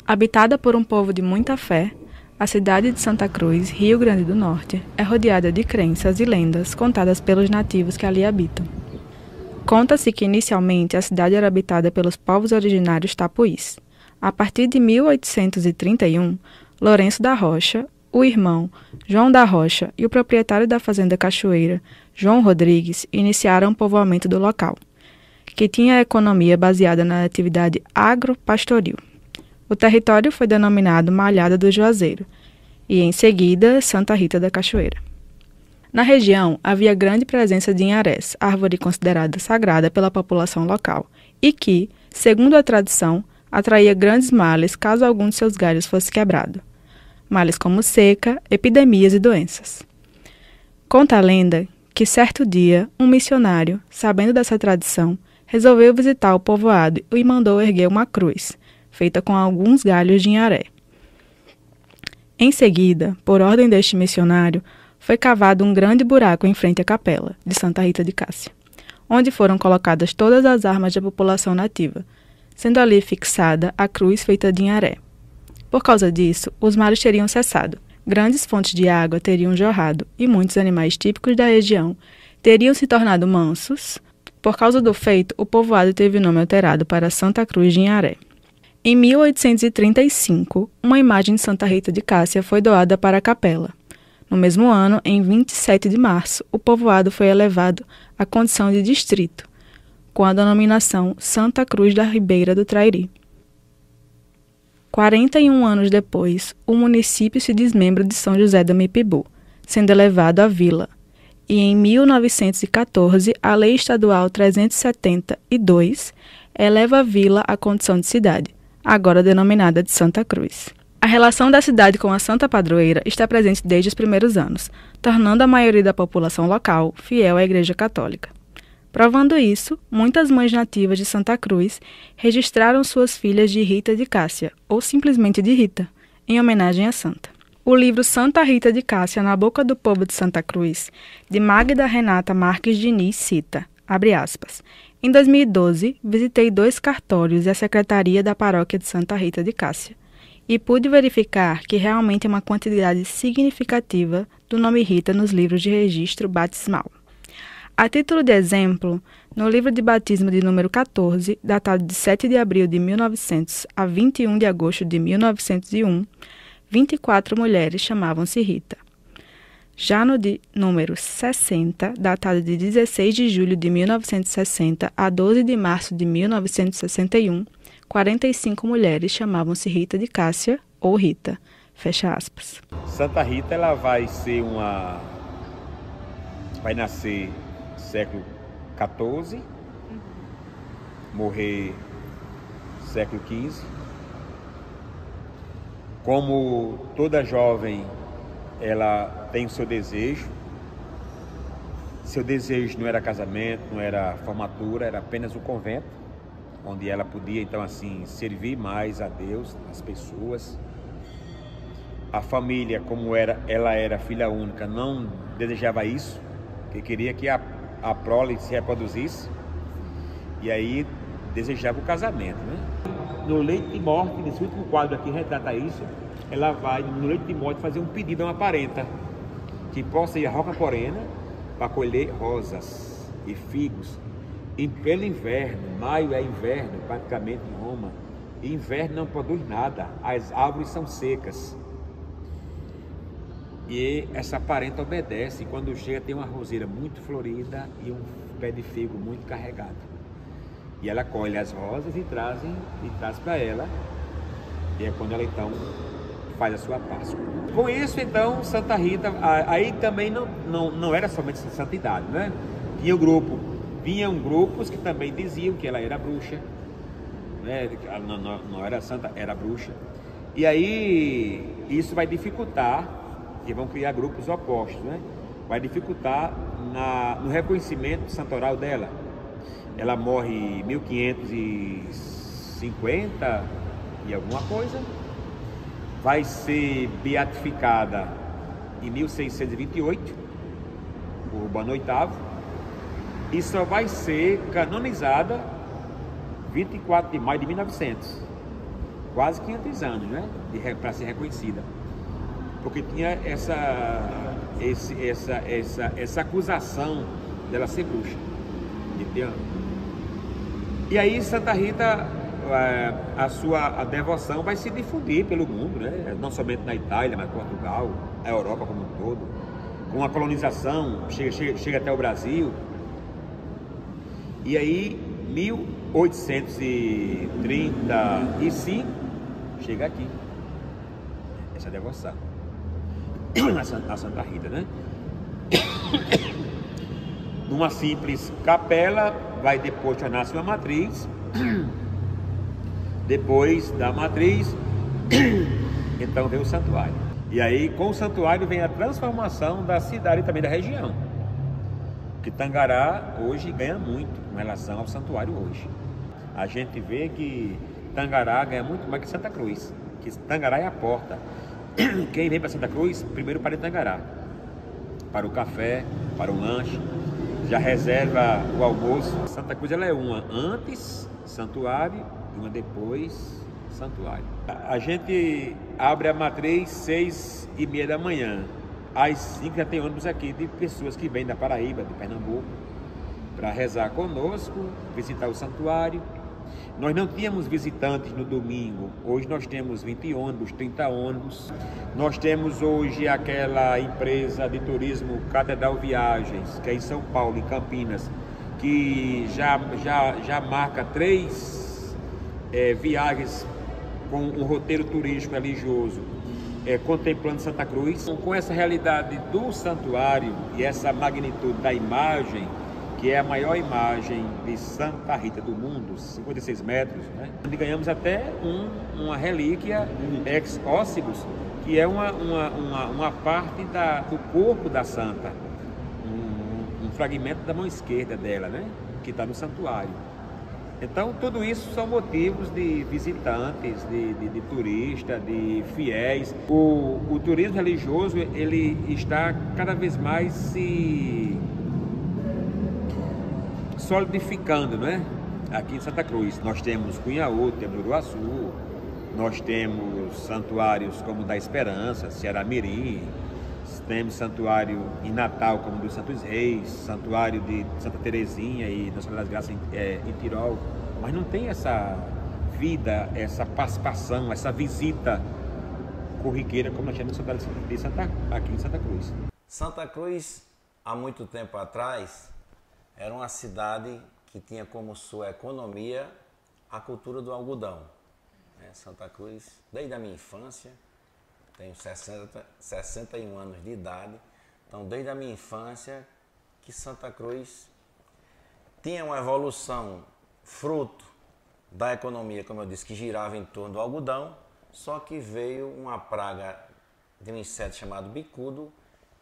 Habitada por um povo de muita fé, a cidade de Santa Cruz, Rio Grande do Norte, é rodeada de crenças e lendas contadas pelos nativos que ali habitam. Conta-se que inicialmente a cidade era habitada pelos povos originários tapuís. A partir de 1831, Lourenço da Rocha, o irmão João da Rocha e o proprietário da fazenda Cachoeira, João Rodrigues, iniciaram o povoamento do local, que tinha a economia baseada na atividade agropastoril. O território foi denominado Malhada do Juazeiro e, em seguida, Santa Rita da Cachoeira. Na região, havia grande presença de inharés, árvore considerada sagrada pela população local, e que, segundo a tradição, atraía grandes males caso algum de seus galhos fosse quebrado. Males como seca, epidemias e doenças. Conta a lenda que, certo dia, um missionário, sabendo dessa tradição, resolveu visitar o povoado e mandou erguer uma cruz, feita com alguns galhos de inharé. Em seguida, por ordem deste missionário, foi cavado um grande buraco em frente à capela de Santa Rita de Cássia, onde foram colocadas todas as armas da população nativa, sendo ali fixada a cruz feita de inharé. Por causa disso, os males teriam cessado, grandes fontes de água teriam jorrado e muitos animais típicos da região teriam se tornado mansos. Por causa do feito, o povoado teve o nome alterado para Santa Cruz de Inharé. Em 1835, uma imagem de Santa Rita de Cássia foi doada para a capela. No mesmo ano, em 27 de março, o povoado foi elevado à condição de distrito, com a denominação Santa Cruz da Ribeira do Trairi. 41 anos depois, o município se desmembra de São José do Mipibu, sendo elevado à vila. E em 1914, a Lei Estadual 372 eleva a vila à condição de cidade, agora denominada de Santa Cruz. A relação da cidade com a Santa Padroeira está presente desde os primeiros anos, tornando a maioria da população local fiel à Igreja Católica. Provando isso, muitas mães nativas de Santa Cruz registraram suas filhas de Rita de Cássia, ou simplesmente de Rita, em homenagem à santa. O livro Santa Rita de Cássia na Boca do Povo de Santa Cruz, de Magda Renata Marques Diniz, cita, abre aspas, em 2012, visitei 2 cartórios e a secretaria da paróquia de Santa Rita de Cássia e pude verificar que realmente é uma quantidade significativa do nome Rita nos livros de registro batismal. A título de exemplo, no livro de batismo de número 14, datado de 7 de abril de 1900 a 21 de agosto de 1901, 24 mulheres chamavam-se Rita. Já no de número 60, datado de 16 de julho de 1960 a 12 de março de 1961, 45 mulheres chamavam-se Rita de Cássia ou Rita. Fecha aspas. Santa Rita ela vai nascer século XIV, morrer século XV. Como toda jovem, ela tem o seu desejo. Seu desejo não era casamento, não era formatura, era apenas o convento, onde ela podia, então, assim, servir mais a Deus, as pessoas. A família, como ela era filha única, não desejava isso, que queria que a prole se reproduzisse, e aí desejava o casamento, né? No leito de morte, nesse último quadro aqui retrata isso, ela vai no leito de morte fazer um pedido a uma parenta que possa ir a Roca Porena para colher rosas e figos pelo inverno. Maio é inverno praticamente em Roma, e inverno não produz nada, as árvores são secas. E essa parenta obedece, e quando chega tem uma roseira muito florida e um pé de figo muito carregado. E ela colhe as rosas e traz para ela, e é quando ela então faz a sua Páscoa. Com isso, então, Santa Rita, aí também não era somente santidade, né? Vinham grupos que também diziam que ela era bruxa, né? Não era santa, era bruxa. E aí isso vai dificultar, que vão criar grupos opostos, né? Vai dificultar no reconhecimento santoral dela. Ela morre em 1550 e alguma coisa. Vai ser beatificada em 1628 por Urbano VIII e só vai ser canonizada 24 de maio de 1900. quase 500 anos, né? Para ser reconhecida. Porque tinha essa acusação dela ser bruxa. Entendeu? E aí Santa Rita, a devoção vai se difundir pelo mundo, né? Não somente na Itália, mas Portugal, a Europa como um todo. Com a colonização, chega até o Brasil. E aí, 1835, chega aqui, essa devoção, a Santa Rita, né? Numa simples capela, vai depois tornar-se uma matriz, depois da matriz, então vem o santuário. E aí, com o santuário, vem a transformação da cidade e também da região. Que Tangará hoje ganha muito com relação ao santuário hoje. A gente vê que Tangará ganha muito mais que Santa Cruz, que Tangará é a porta. Quem vem para Santa Cruz, primeiro para Tangará, para o café, para o lanche, já reserva o almoço. Santa Cruz ela é uma antes santuário e uma depois santuário. A gente abre a matriz 6h30 da manhã. Às 5 já tem ônibus aqui de pessoas que vêm da Paraíba, de Pernambuco, para rezar conosco, visitar o santuário. Nós não tínhamos visitantes no domingo, hoje nós temos 20 ônibus, 30 ônibus. Nós temos hoje aquela empresa de turismo Catedral Viagens, que é em São Paulo, em Campinas, que já marca 3 viagens com um roteiro turístico religioso, contemplando Santa Cruz. Com essa realidade do santuário e essa magnitude da imagem, que é a maior imagem de Santa Rita do mundo, 56 metros, né? Onde ganhamos até uma relíquia ex ósseos, que é uma parte do corpo da santa, um fragmento da mão esquerda dela, né? Que está no santuário. Então, tudo isso são motivos de visitantes, de turistas, de fiéis. O turismo religioso, ele está cada vez mais se solidificando, né? Aqui em Santa Cruz. Nós temos Cunhaú, temos Uruaçu, nós temos santuários como o da Esperança, Ceará Mirim, temos santuário em Natal como o dos Santos Reis, santuário de Santa Terezinha e Nossa Senhora das Graças em Tirol, mas não tem essa vida, essa participação, essa visita corriqueira como nós temos aqui em Santa Cruz. Santa Cruz, há muito tempo atrás, era uma cidade que tinha como sua economia a cultura do algodão. Santa Cruz, desde a minha infância, tenho 61 anos de idade, então desde a minha infância que Santa Cruz tinha uma evolução fruto da economia, como eu disse, que girava em torno do algodão, só que veio uma praga de um inseto chamado bicudo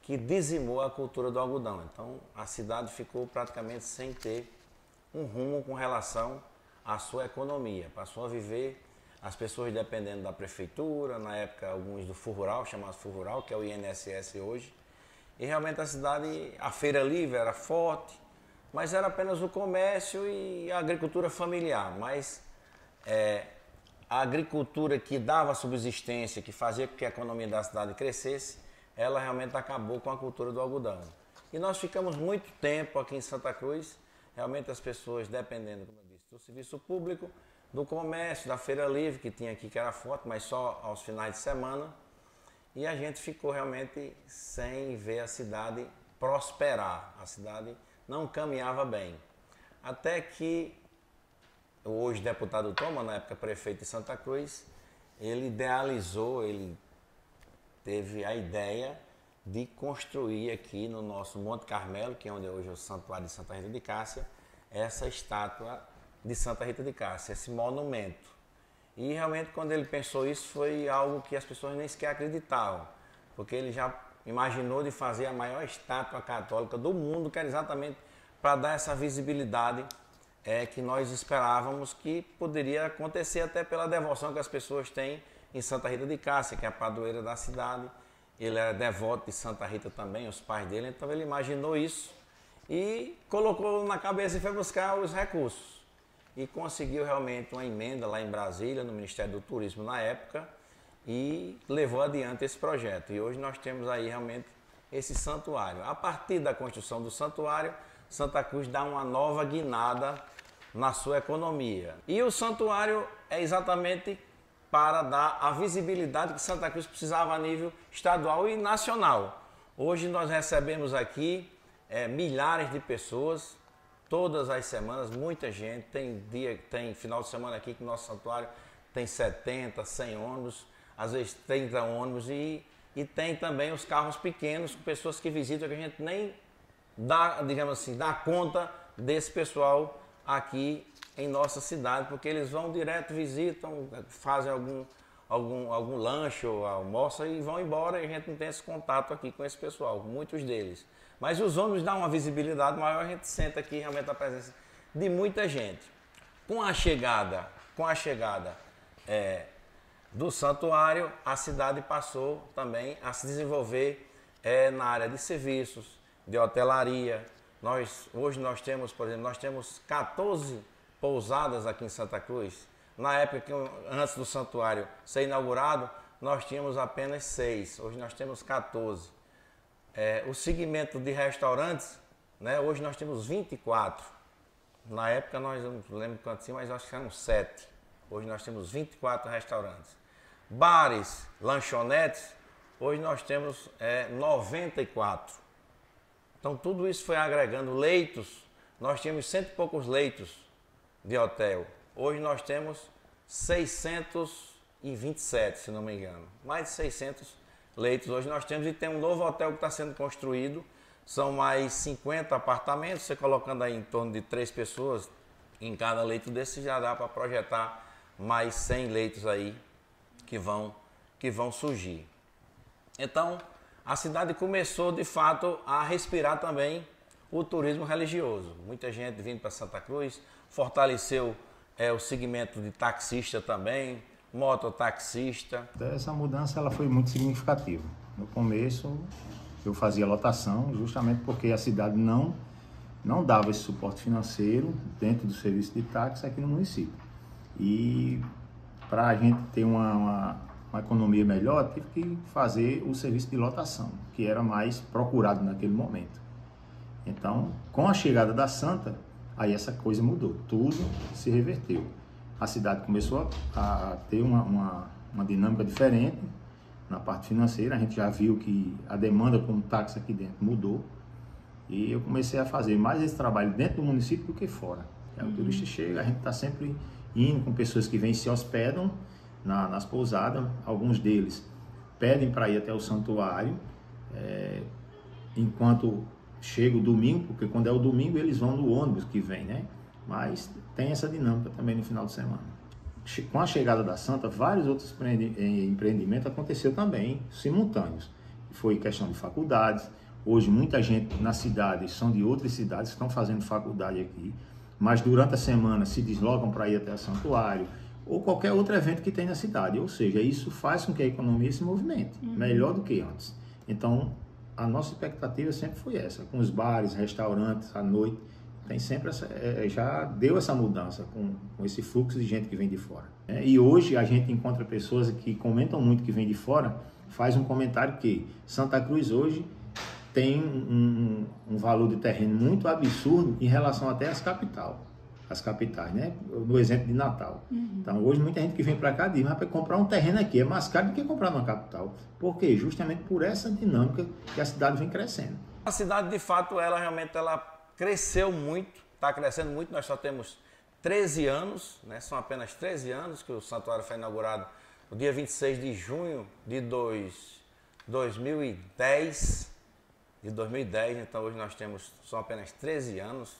que dizimou a cultura do algodão. Então a cidade ficou praticamente sem ter um rumo com relação à sua economia, passou a viver as pessoas dependendo da prefeitura, na época alguns do Fundo Rural, chamado Fundo Rural, que é o INSS hoje. E realmente a cidade, a feira livre era forte, mas era apenas o comércio e a agricultura familiar. Mas a agricultura que dava subsistência, que fazia com que a economia da cidade crescesse, ela realmente acabou com a cultura do algodão. E nós ficamos muito tempo aqui em Santa Cruz, realmente as pessoas dependendo, como eu disse, do serviço público, do comércio, da feira livre que tinha aqui, que era forte, mas só aos finais de semana. E a gente ficou realmente sem ver a cidade prosperar. A cidade não caminhava bem. Até que o hoje deputado Toma, na época prefeito de Santa Cruz, ele idealizou, ele teve a ideia de construir aqui no nosso Monte Carmelo, que é onde hoje é o Santuário de Santa Rita de Cássia, essa estátua de Santa Rita de Cássia, esse monumento. E realmente quando ele pensou isso foi algo que as pessoas nem sequer acreditavam, porque ele já imaginou de fazer a maior estátua católica do mundo, que era exatamente para dar essa visibilidade que nós esperávamos que poderia acontecer até pela devoção que as pessoas têm em Santa Rita de Cássia, que é a padroeira da cidade. Ele era devoto de Santa Rita também, os pais dele, então ele imaginou isso e colocou na cabeça e foi buscar os recursos. e conseguiu realmente uma emenda lá em Brasília, no Ministério do Turismo na época, e levou adiante esse projeto. E hoje nós temos aí realmente esse santuário. A partir da construção do santuário, Santa Cruz dá uma nova guinada na sua economia. E o santuário é exatamente para dar a visibilidade que Santa Cruz precisava a nível estadual e nacional. Hoje nós recebemos aqui milhares de pessoas, todas as semanas, muita gente. Tem final de semana aqui que o nosso santuário tem 70, 100 ônibus, às vezes 30 ônibus e tem também os carros pequenos, com pessoas que visitam, que a gente nem dá, digamos assim, dá conta desse pessoal aqui em nossa cidade, porque eles vão direto, visitam, fazem algum lanche ou almoço e vão embora, e a gente não tem esse contato aqui com esse pessoal, muitos deles. Mas os ônibus dão uma visibilidade maior, a gente sente aqui realmente a presença de muita gente. Com a chegada do santuário, a cidade passou também a se desenvolver na área de serviços, de hotelaria. Hoje nós temos, por exemplo, 14 pousadas aqui em Santa Cruz. Na época, antes do santuário ser inaugurado, nós tínhamos apenas 6. Hoje nós temos 14. O segmento de restaurantes, né, hoje nós temos 24. Na época, nós não lembro quantos tinha, mas acho que eram 7. Hoje nós temos 24 restaurantes. Bares, lanchonetes, hoje nós temos 94. Então tudo isso foi agregando. Leitos, nós tínhamos 100 e poucos leitos de hotel. Hoje nós temos 627, se não me engano. Mais de 600 leitos hoje nós temos, e tem um novo hotel que está sendo construído. São mais 50 apartamentos, você colocando aí em torno de 3 pessoas em cada leito desse, já dá para projetar mais 100 leitos aí que vão surgir. Então, a cidade começou de fato a respirar também o turismo religioso. Muita gente vindo para Santa Cruz, fortaleceu o segmento de taxista também, mototaxista. Essa mudança ela foi muito significativa. No começo eu fazia lotação justamente porque a cidade não dava esse suporte financeiro dentro do serviço de táxi aqui no município. E para a gente ter uma economia melhor, tive que fazer o serviço de lotação, que era mais procurado naquele momento. Então, com a chegada da Santa, aí essa coisa mudou, tudo se reverteu. A cidade começou a ter uma dinâmica diferente na parte financeira. A gente já viu que a demanda como táxi aqui dentro mudou, e eu comecei a fazer mais esse trabalho dentro do município do que fora. O turista chega, a gente está sempre indo com pessoas que vêm e se hospedam nas pousadas. Alguns deles pedem para ir até o santuário enquanto chega o domingo, porque quando é o domingo eles vão no ônibus que vem, né? Mas tem essa dinâmica também no final de semana. Com a chegada da Santa, vários outros empreendimentos aconteceram também, simultâneos. Foi questão de faculdades. Hoje muita gente na cidade são de outras cidades que estão fazendo faculdade aqui, mas durante a semana se deslocam para ir até o santuário ou qualquer outro evento que tem na cidade. Ou seja, isso faz com que a economia se movimente melhor do que antes. Então, a nossa expectativa sempre foi essa, com os bares, restaurantes, à noite, tem sempre já deu essa mudança com esse fluxo de gente que vem de fora. E hoje a gente encontra pessoas que comentam muito que vem de fora, faz um comentário que Santa Cruz hoje tem um valor de terreno muito absurdo em relação até às capitais, né? No exemplo de Natal. Então hoje muita gente que vem para cá diz, mas para comprar um terreno aqui é mais caro do que comprar numa capital. Por quê? Justamente por essa dinâmica que a cidade vem crescendo. A cidade, de fato, ela cresceu muito, está crescendo muito. Nós só temos 13 anos, né? São apenas 13 anos que o santuário foi inaugurado no dia 26 de junho de 2010. Então hoje nós são apenas 13 anos,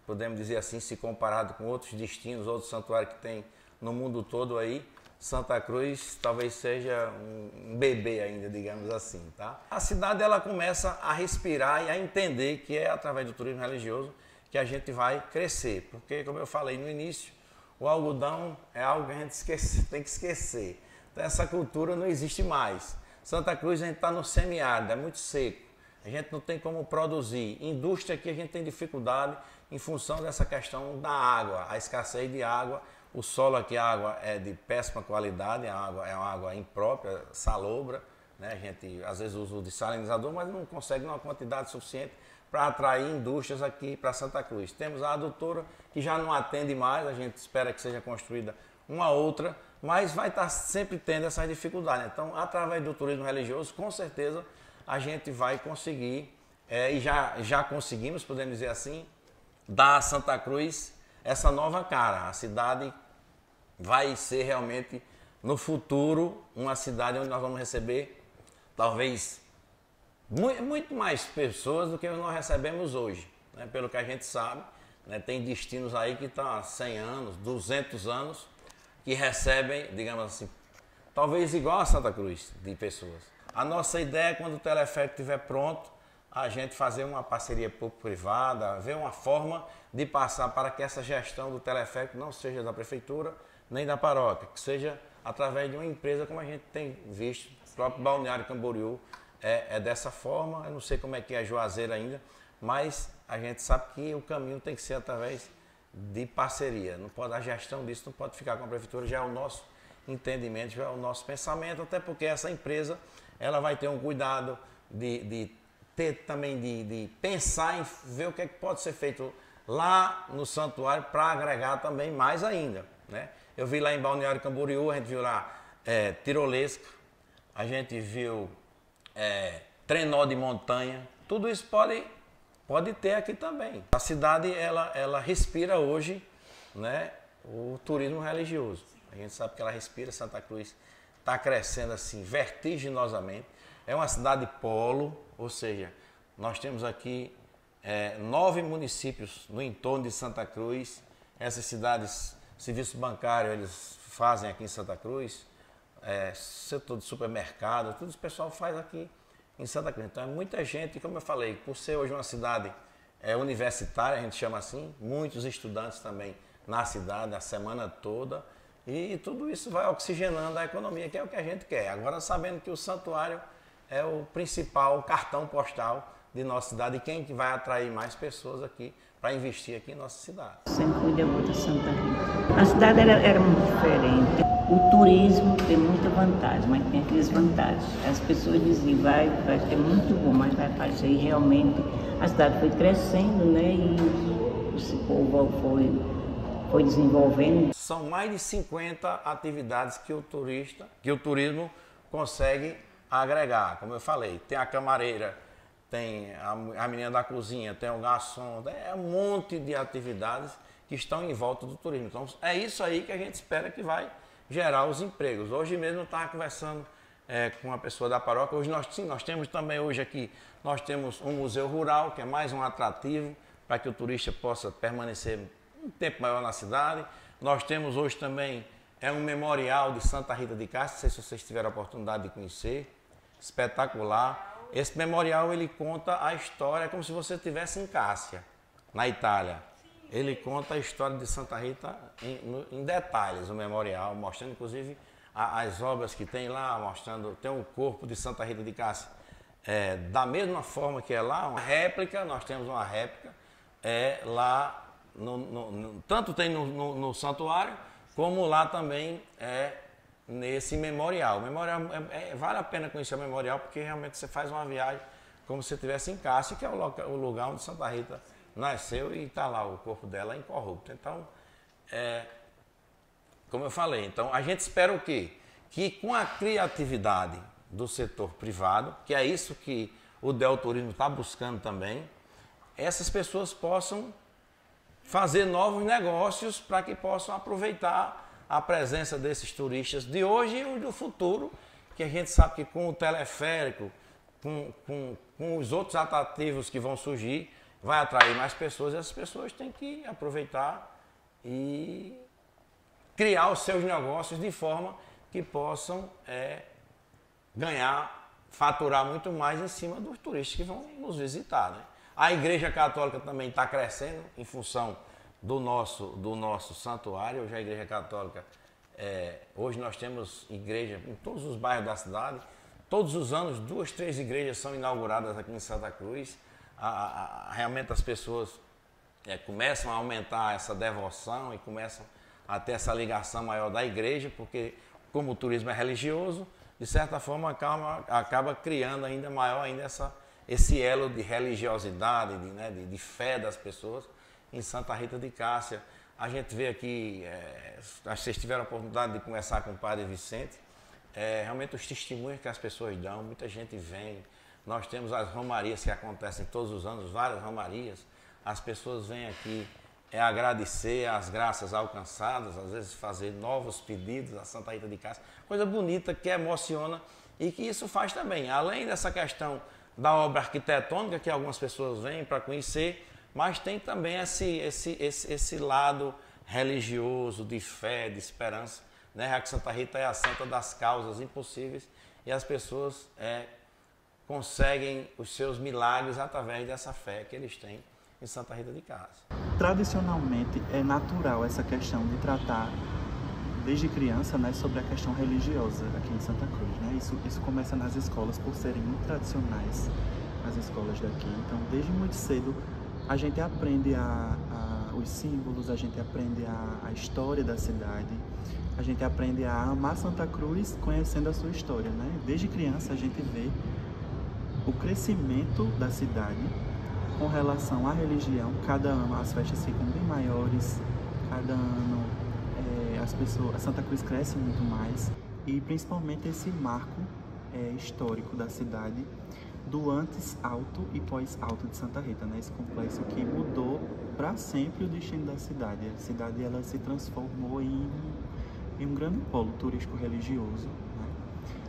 podemos dizer assim, se comparado com outros destinos, outros santuários que tem no mundo todo aí, Santa Cruz talvez seja um bebê ainda, digamos assim, tá? A cidade ela começa a respirar e a entender que é através do turismo religioso que a gente vai crescer, porque como eu falei no início, o algodão é algo que a gente tem que esquecer. Então essa cultura não existe mais. Santa Cruz a gente está no semiárido, é muito seco. A gente não tem como produzir. Indústria aqui a gente tem dificuldade em função dessa questão da água, a escassez de água. O solo aqui, a água é de péssima qualidade, a água é uma água imprópria, salobra, né? A gente às vezes usa o desalinizador, mas não consegue uma quantidade suficiente para atrair indústrias aqui para Santa Cruz. Temos a adutora que já não atende mais, a gente espera que seja construída uma outra, mas vai estar sempre tendo essas dificuldades. Então, através do turismo religioso, com certeza a gente vai conseguir, e já conseguimos, podemos dizer assim, dar a Santa Cruz essa nova cara. A cidade vai ser realmente, no futuro, uma cidade onde nós vamos receber, talvez, muito mais pessoas do que nós recebemos hoje, né? Pelo que a gente sabe, né? Tem destinos aí que estão há 100 anos, 200 anos, que recebem, digamos assim, talvez igual a Santa Cruz de pessoas. A nossa ideia é, quando o teleférico estiver pronto, a gente fazer uma parceria público-privada, ver uma forma de passar para que essa gestão do teleférico não seja da prefeitura nem da paróquia, que seja através de uma empresa, como a gente tem visto, o próprio Balneário Camboriú é dessa forma. Eu não sei como é que é Juazeiro ainda, mas a gente sabe que o caminho tem que ser através de parceria. Não pode, a gestão disso não pode ficar com a prefeitura, já é o nosso entendimento, já é o nosso pensamento, até porque essa empresa ela vai ter um cuidado de ter também, de pensar em ver o que é que pode ser feito lá no santuário para agregar também mais ainda, né? Eu vi lá em Balneário Camboriú, a gente viu lá tirolesca, a gente viu trenó de montanha, tudo isso pode ter aqui também. A cidade ela respira hoje, né, o turismo religioso. A gente sabe que ela respira. Santa Cruz está crescendo assim vertiginosamente. É uma cidade polo, ou seja, nós temos aqui 9 municípios no entorno de Santa Cruz. Essas cidades, serviço bancário, eles fazem aqui em Santa Cruz, setor de supermercado, tudo isso o pessoal faz aqui em Santa Cruz. Então é muita gente, como eu falei, por ser hoje uma cidade universitária, a gente chama assim, muitos estudantes também na cidade a semana toda, e tudo isso vai oxigenando a economia, que é o que a gente quer. Agora, sabendo que o santuário é o principal cartão postal de nossa cidade e quem que vai atrair mais pessoas aqui para investir aqui em nossa cidade. Sempre fui devota a Santa Rita. A cidade era muito diferente. O turismo tem muita vantagem, mas tem aquelas vantagens. As pessoas diziam, vai ser muito bom, mas vai fazer. E realmente a cidade foi crescendo, né? E o povo foi desenvolvendo. São mais de 50 atividades que o turismo consegue agregar. Como eu falei, tem a camareira, tem a menina da cozinha, tem o garçom, é um monte de atividades que estão em volta do turismo. Então é isso aí que a gente espera que vai gerar os empregos. Hoje mesmo eu estava conversando com uma pessoa da paróquia. Hoje nós temos também hoje aqui, nós temos um museu rural, que é mais um atrativo para que o turista possa permanecer um tempo maior na cidade. Nós temos hoje também um memorial de Santa Rita de Cássia, não sei se vocês tiveram a oportunidade de conhecer, espetacular. Esse memorial ele conta a história como se você estivesse em Cássia, na Itália. Ele conta a história de Santa Rita em detalhes, o memorial, mostrando inclusive as obras que tem lá, mostrando, tem o corpo de Santa Rita de Cássia, da mesma forma que é lá, uma réplica, nós temos uma réplica, lá, tanto tem no santuário, como lá também nesse memorial. O memorial vale a pena conhecer o memorial, porque realmente você faz uma viagem como se você estivesse em Cássia, que é o lugar onde Santa Rita nasceu e está lá o corpo dela incorrupto. Então, como eu falei, então a gente espera o quê? Que com a criatividade do setor privado, que é isso que o Delturismo está buscando também, essas pessoas possam fazer novos negócios para que possam aproveitar a presença desses turistas de hoje e do futuro, que a gente sabe que com o teleférico, com os outros atrativos que vão surgir, vai atrair mais pessoas, e essas pessoas têm que aproveitar e criar os seus negócios de forma que possam faturar muito mais em cima dos turistas que vão nos visitar, né? A Igreja Católica também está crescendo em função do nosso santuário. Hoje a Igreja Católica, hoje nós temos igreja em todos os bairros da cidade, todos os anos 2, 3 igrejas são inauguradas aqui em Santa Cruz. Realmente as pessoas começam a aumentar essa devoção e começam a ter essa ligação maior da igreja, porque como o turismo é religioso, de certa forma acaba criando ainda maior ainda esse elo de religiosidade, de fé das pessoas em Santa Rita de Cássia. A gente vê aqui, acho que vocês tiveram a oportunidade de conversar com o Padre Vicente, realmente os testemunhos que as pessoas dão, muita gente vem. Nós temos as romarias que acontecem todos os anos, várias romarias. As pessoas vêm aqui agradecer as graças alcançadas, às vezes fazer novos pedidos a Santa Rita de Cássia. Coisa bonita que emociona e que isso faz também. Além dessa questão da obra arquitetônica que algumas pessoas vêm para conhecer, mas tem também esse lado religioso, de fé, de esperança, né? Já que Santa Rita é a santa das causas impossíveis e as pessoas conseguem os seus milagres através dessa fé que eles têm em Santa Rita de Cássia. Tradicionalmente é natural essa questão de tratar desde criança, né, sobre a questão religiosa aqui em Santa Cruz, né? Isso começa nas escolas por serem muito tradicionais as escolas daqui. Então, desde muito cedo a gente aprende os símbolos, a gente aprende a história da cidade, a gente aprende a amar Santa Cruz conhecendo a sua história, né? Desde criança a gente vê o crescimento da cidade com relação à religião. Cada ano as festas ficam bem maiores, cada ano a Santa Cruz cresce muito mais, e principalmente esse marco histórico da cidade do antes alto e pós alto de Santa Rita, né? Esse complexo que mudou para sempre o destino da cidade. A cidade ela se transformou em um grande polo turístico religioso, né?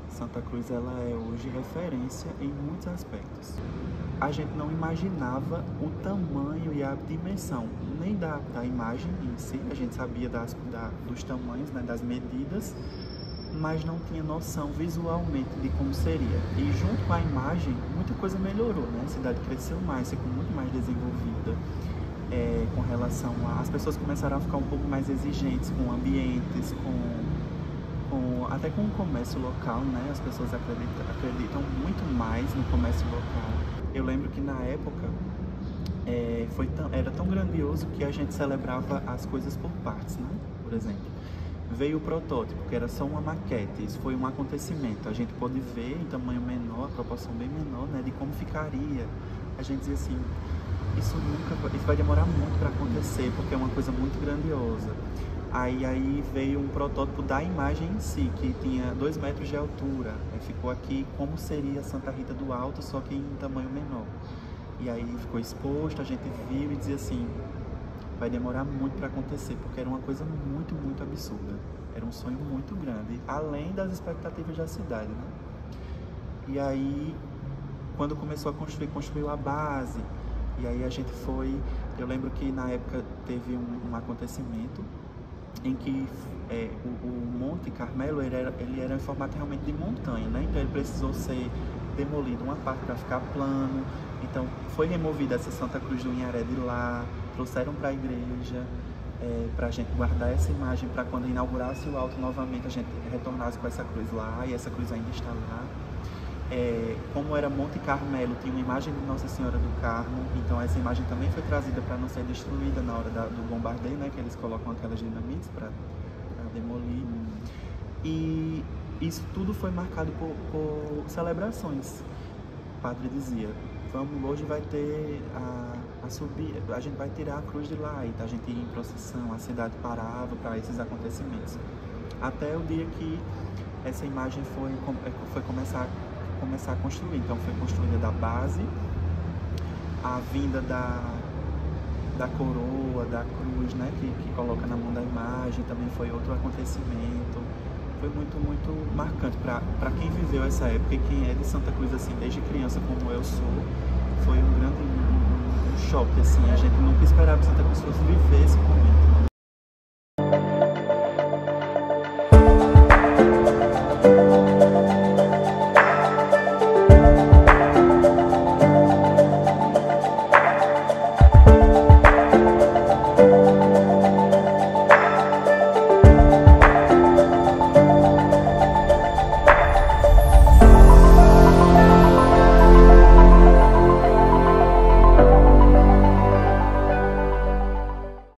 Santa Cruz ela é hoje referência em muitos aspectos. A gente não imaginava o tamanho e a dimensão nem da imagem em si. A gente sabia dos tamanhos, né, das medidas, mas não tinha noção visualmente de como seria. E junto com a imagem, muita coisa melhorou, né? A cidade cresceu mais, ficou muito mais desenvolvida com relação as pessoas começaram a ficar um pouco mais exigentes com ambientes, até com o comércio local, né? As pessoas acreditam muito mais no comércio local. Eu lembro que na época era tão grandioso que a gente celebrava as coisas por partes, né? Por exemplo, veio o protótipo, que era só uma maquete. Isso foi um acontecimento. A gente pôde ver em tamanho menor, proporção bem menor, né, de como ficaria. A gente dizia assim, isso vai demorar muito para acontecer, porque é uma coisa muito grandiosa. Aí veio um protótipo da imagem em si, que tinha 2 metros de altura. Ficou aqui como seria Santa Rita do Alto, só que em tamanho menor. E aí ficou exposto, a gente viu e dizia assim, vai demorar muito para acontecer, porque era uma coisa muito, muito absurda. Era um sonho muito grande, além das expectativas da cidade, né? E aí, quando começou a construiu a base. E aí a gente foi... Eu lembro que na época teve um acontecimento em que o Monte Carmelo ele era em formato realmente de montanha, né? Então ele precisou ser demolido uma parte para ficar plano. Então foi removida essa Santa Cruz do Inharé de lá, trouxeram para a igreja para a gente guardar essa imagem, para quando inaugurasse o alto novamente a gente retornasse com essa cruz lá, e essa cruz ainda está lá. Como era Monte Carmelo, tinha uma imagem de Nossa Senhora do Carmo, então essa imagem também foi trazida para não ser destruída na hora do bombardeio, né, que eles colocam aquelas dinamites para demolir. E isso tudo foi marcado por celebrações. O padre dizia, hoje vai ter a subir, a gente vai tirar a cruz de lá, e a gente ia em procissão, a cidade parava para esses acontecimentos. Até o dia que essa imagem foi começar a construir. Então foi construída da base, a vinda da coroa, da cruz, né, que coloca na mão da imagem, também foi outro acontecimento. Foi muito, muito marcante para quem viveu essa época, e quem é de Santa Cruz assim desde criança como eu sou. Foi um grande choque, assim, a gente nunca esperava que Santa Cruz fosse viver esse momento.